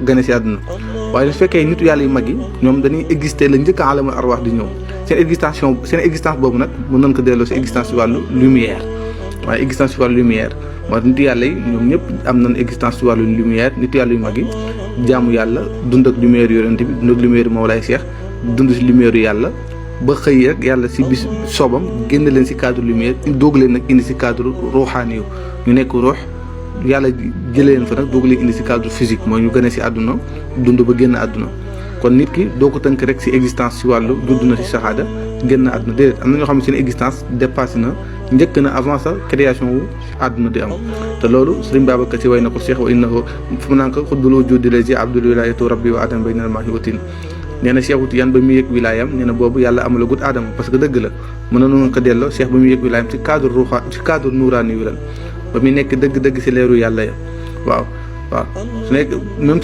gane si àdduna waaye su fekkee nitu yàlla yu mag yi ñoom dañuy exister la njëkk alamul arwaax di ñëw seen existence boobu nag mën nañ ko delloo si existence si wàllu lumière waaye existence si wàllu lumière moo nitu yàlla yi ñoom ñëpp am nañ existence si wàllu lumière nitu yàlla yu mag yi jaamu yàlla dund ak lumière yonent bi dund ak lumière Mawlaay Cheikh dund si lumière yu yàlla ba xëy rek yàlla si bis soobam génn leen si cadre lumière doog leen nag indi si cadre ruuxaani yu ñu nekk ruux yàlla jëlee leen fa nag doog leen indi si cadre physique mooy ñu gën a si àdduna dund ba génn àdduna kon nit ki doo ko tënk rek si existence si wàllu judd na si saxaada génn àdduna déedéet am na ñoo xam ne seen existence dépassé na njëkk na avant sa création wu àdduna di am te loolu Sëriñ Babacar Si way na ko Cheikh wa innahu fu mu naan ko xutbul wujudi la ji abdul wilayatu rabbi wa adam bayna al maahi wa tin nee na Cheikh Tidiane ba muy yëg wilaayam nee na boobu yàlla amalagut aadama parce que dëgg la mën na noonu ko delloo Cheikh ba muy yëg wilaayam ci cadre ruuxa ci cadre nuuraani wi lan ba muy nekk dëgg-dëgg si leeru yàlla ya waaw su nekk même